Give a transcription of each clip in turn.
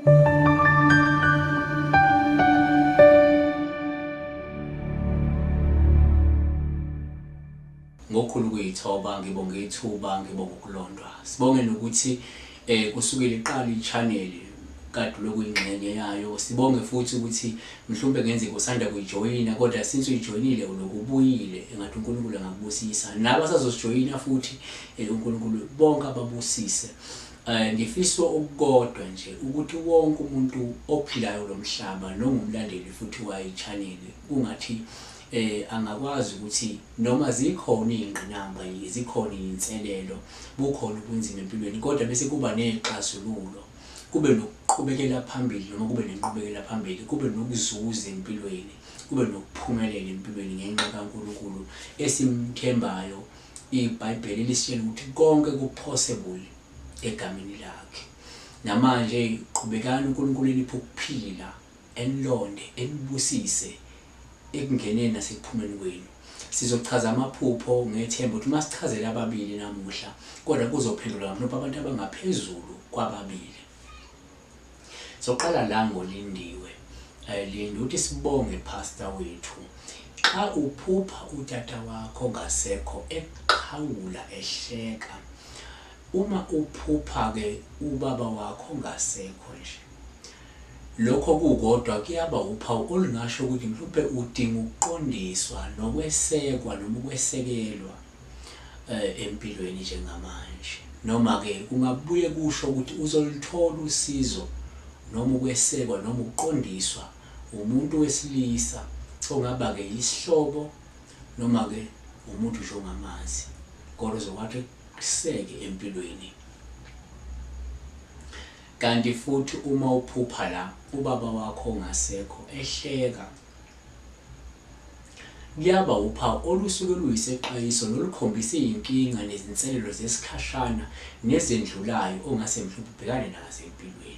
Ngokhulu kuyithoba ngibonga ithuba ngibonga ukulondwa sibonge nokuthi kusukela iqala i-channel kade lokuyingxenye yayo sibonge futhi ukuthi mhlawumbe ngenzeka usanda kuyijoyina kodwa since uyijoyinile unokubuyile engathi uNkulunkulu angakubusisa nabasazosijoyina futhi uNkulunkulu bonke ababusise. Ngifisa ukukodwa nje ukuthi wonke umuntu ophilayo lo mhlaba nongumlandeli futhi wayi-channel kungathi angakwazi ukuthi noma zikhona izingqinamba zikhona izinselelo bukhona ubunzima empilweni kodwa bese kuba nezixazululo kube nokuqhubekela phambili noma kube nenqubekela phambili kube nokuzuza empilweni kube nokuphumelela empilweni ngenxa kaNkulunkulu esimthembayo. iBhayibheli lisitshela ukuthi konke ku-possible egameni lakhe. Namanje qhubekani uNkulunkulu eniphe ukuphila enilonde enibusise ekungeneni nasekuphumeni kwenu. Sizochaza amaphupho ngethemba ukuthi masichazela ababili namuhla kodwa kuzophendula abantu abangaphezulu kwababili. Soqala la ngolindiwe linda ukuthi sibonge pastor wethu xa uphupha utata wakho ngasekho eqhawula ehleka. Uma uphupha ke ubaba wakho ngasekho nje lokho kukodwa kuyaba uphawu olungasho ukuthi mhlawumbe udinga ukuqondiswa nokwesekwa noma ukwesekelwa empilweni njengamanje noma ke kungabuye kusho ukuthi uzolithola usizo noma ukwesekwa noma ukuqondiswa umuntu wesilisa ongaba ke isihlobo noma ke umuntu nje ongamazi kodwa uzokwathi kuseke empilweni. Kanti futhi uma uphupha la ubaba wakho ngasekho ehleka kuyaba uphawu olusuke luyiseqayiso nolukhombisa izinkinga nezinselelo zesikhashana nezendlulayo ongase mhlawumbe ubhekane nazo empilweni.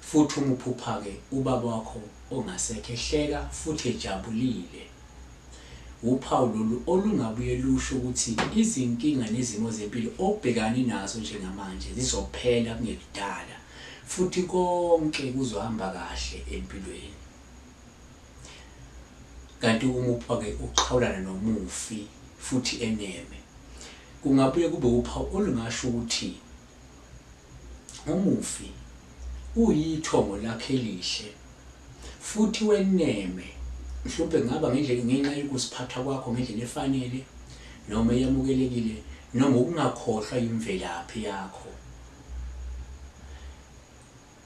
Futhi uma uphupha ke ubaba wakho ongasekho ehleka futhi ejabulile uphawu lolu olungabuye lusho ukuthi izinkinga nezimo zempilo obhekani nazo njengamanje zizophela kungekudala futhi konke kuzohamba kahle empilweni. Kanti uma uphupha ke uqhawulana nomufi futhi eneme kungabuye kube uphawu olungasho ukuthi umufi uyithongo lakhe elihle futhi weneme mhlawumbe ngaba ngenxa yokusiphatha kwakho ngendlela efanele noma eyamukelekile noma ukungakhohlwa imvelaphi yakho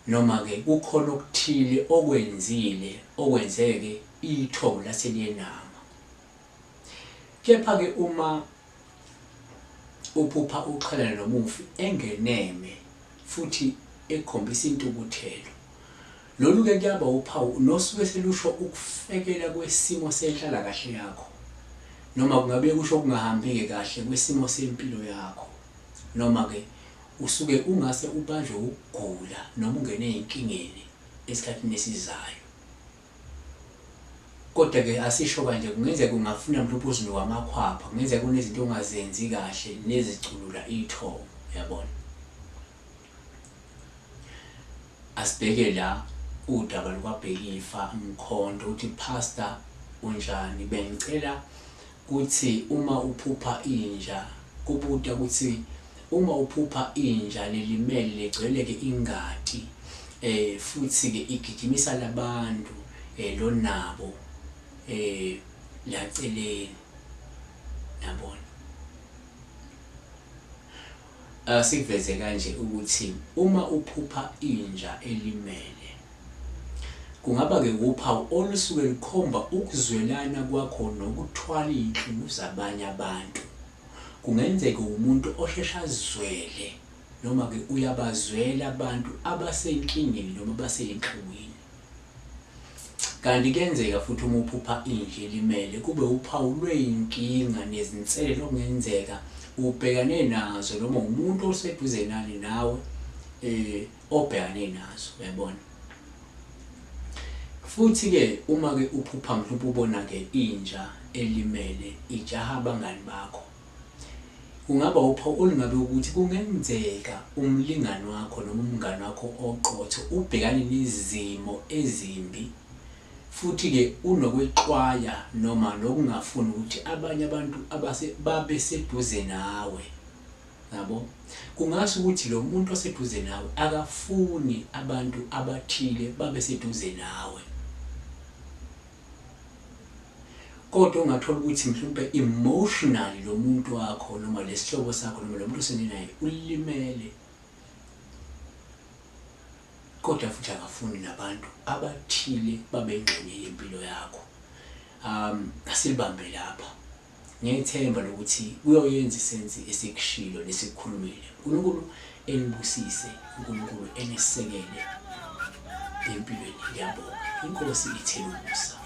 noma ke kukhona okuthile okwenzile okwenzeke ithongo laseliyenama. Kepha ke uma uphupha uqhalana nomufi engeneme futhi ekhombisa intukuthelo lolu ke kuyaba uphawu nosuke selusho ukufekela kwesimo senhlala kahle yakho noma kungabe kusho ukungahambi kahle kwesimo sempilo yakho noma ke usuke ungase ubanjwe ukugula noma ungene ezinkingeni esikhathini esizayo. Kodwa ke asisho kanje kungenzeka ungafuna mhlawumbe uzinuka amakhwapha kungenzeka kunezinto ongazenzi kahle neziculula ithongo yabona. Asibheke la udaba lukaBhekifa Mkhondo uthi pastor unjani bengicela ukuthi uma uphupha inja kubuta ukuthi uma uphupha inja lelimele legcwele ke ingati futhi ke igijimisa labantu lo nabo laceleni yabona. Sikuveze kanje ukuthi uma uphupha inja elimele kungaba ke uphawu olusuke likhomba ukuzwelana kwakho nokuthwala izinhlungu zabanye abantu. Kungenzeka umuntu oshesha azwele noma ke uyabazwela abantu abasenkingeni noma abasenhlungwini. Kanti kuyenzeka futhi uma uphupha inja elimele kube uphawu lweyinkinga nezinselelo okungenzeka ubhekane nazo noma umuntu oseduze nani nawe obhekane nazo yabona. Futhi ke uma ke uphupha mhlawumbe ubona ke inja elimele ijaha abangani bakho kungaba uphawu olungabe ukuthi kungenzeka umlingani wakho noma umngani wakho oqotho ubhekane nezimo ezimbi, futhi-ke unokwexwaya noma nokungafuni ukuthi abanye abantu babe seduze nawe, yabo. Kungasho ukuthi lo muntu oseduze nawe akafuni abantu abathile babe seduze nawe, kodwa ungathola ukuthi mhlawumbe emotionally lo muntu wakho noma lesihlobo sakho noma lo muntu osendeni naye ulimele, kodwa futhi akafuni nabantu abathile babe ingxenye yempilo yakho. Asilibambe lapha. Ngiyethemba lokuthi kuyoyenza isenzi esikushilo nesikukhulumile. uNkulunkulu enibusise, uNkulunkulu enisekele empilweni. Ngiyabonga. Inkosi ithele ukusa.